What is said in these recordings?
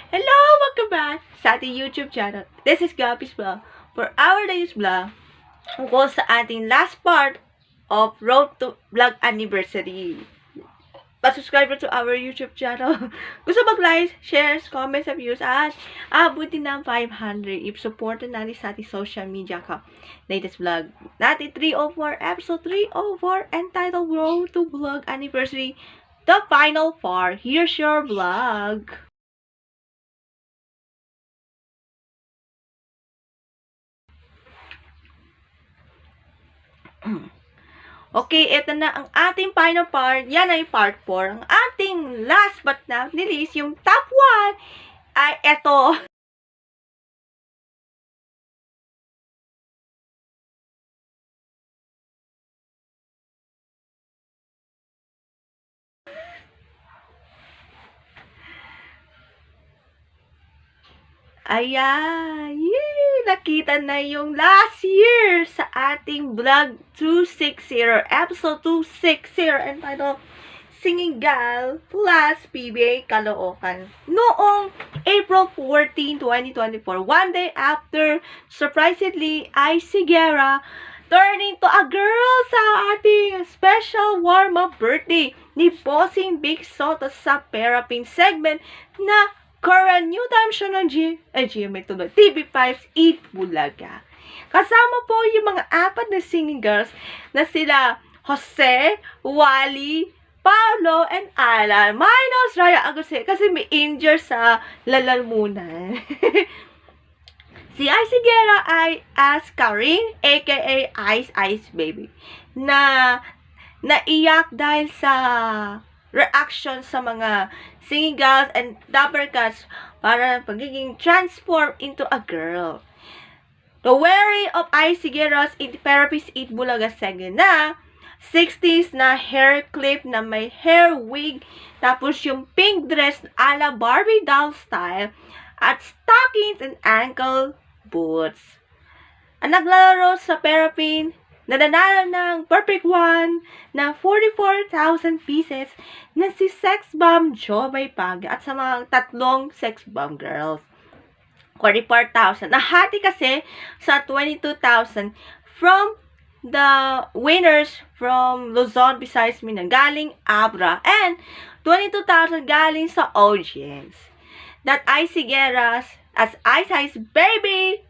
Hello! Welcome back sa ating YouTube channel. This is Gabby's Vlog. For our day's vlog, tungkol sa ating last part of Road to Vlog Anniversary. Pa-subscribe to our YouTube channel. Gusto mag-like, shares, comments, and views, at abutin ng 500 if supportan natin sa ating social media ka. Latest vlog natin 304, episode 304, entitled Road to Vlog Anniversary, the final part. Here's your vlog. Okay, ito na ang ating final part. Yan ay part 4. Ang ating last but not least, yung top 1, ay ito. Ayan! Yay! Nakita na yung last year sa ating vlog 260, episode 260, entitled Singing Gal plus PBA Caloocan. Noong April 14, 2024, one day after, surprisingly, Icy Guerra turning to a girl sa ating special warm-up birthday ni Bossing Big Soto sa Perapin segment na current new time show ng TV5's Eat Bulaga. Kasama po yung mga apat na singing girls na sila Jose, Wally, Paolo, and Alan. Minus Raya Aguse kasi may injure sa lalamunan. Si Icy Guerra ay as Karin, aka Ice Baby, na naiyak dahil sa reaction sa mga singing girls and dapper cats para pagiging transform into a girl. The wearing of Icy Guerra's Therapist Eat Bulaga segment na 60s na hair clip na may hair wig, tapos yung pink dress ala Barbie doll style, at stockings and ankle boots. Ang naglalaro sa Perapin, nananalo ng perfect one na 44,000 pieces na si Sex Bomb Jobay Pag at sa mga tatlong Sex Bomb girls. 44,000. Nahati kasi sa 22,000 from the winners from Luzon, Visayas, Mindanao, galing Abra, and 22,000 galing sa audience. That Icy Guerras as Ice Baby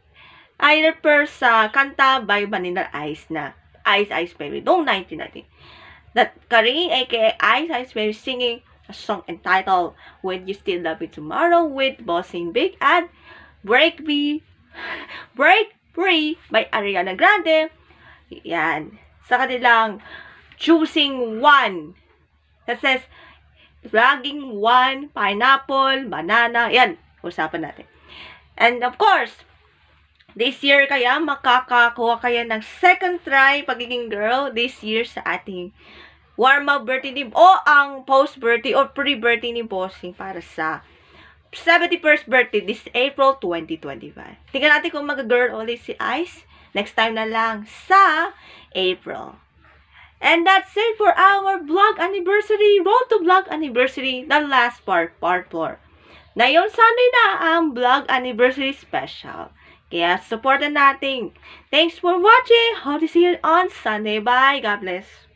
ay refer sa kanta by Vanilla Ice na Ice Baby noong 1990. That Karin, aka Ice Baby, singing a song entitled When You Still Love Me Tomorrow with Bossing Big and Break Free by Ariana Grande. Yan. Sa kanilang Choosing One. That says, Dragging One, Pineapple, Banana. Yan. Usapan natin. And of course, this year kaya makakakuha kaya ng second try pagiging girl this year sa ating warm-up birthday ni o ang post-birthday or pre-birthday ni Bossing para sa 71st birthday this April 2025. Tingnan natin kung mag-girl ulit si Ice next time na lang sa April. And that's it for our vlog anniversary, Road to Vlog Anniversary, the last part 4. Ngayon, Sunday na ang vlog anniversary special. Kaya, supportan natin. Thanks for watching. Hope to see you on Sunday. Bye. God bless.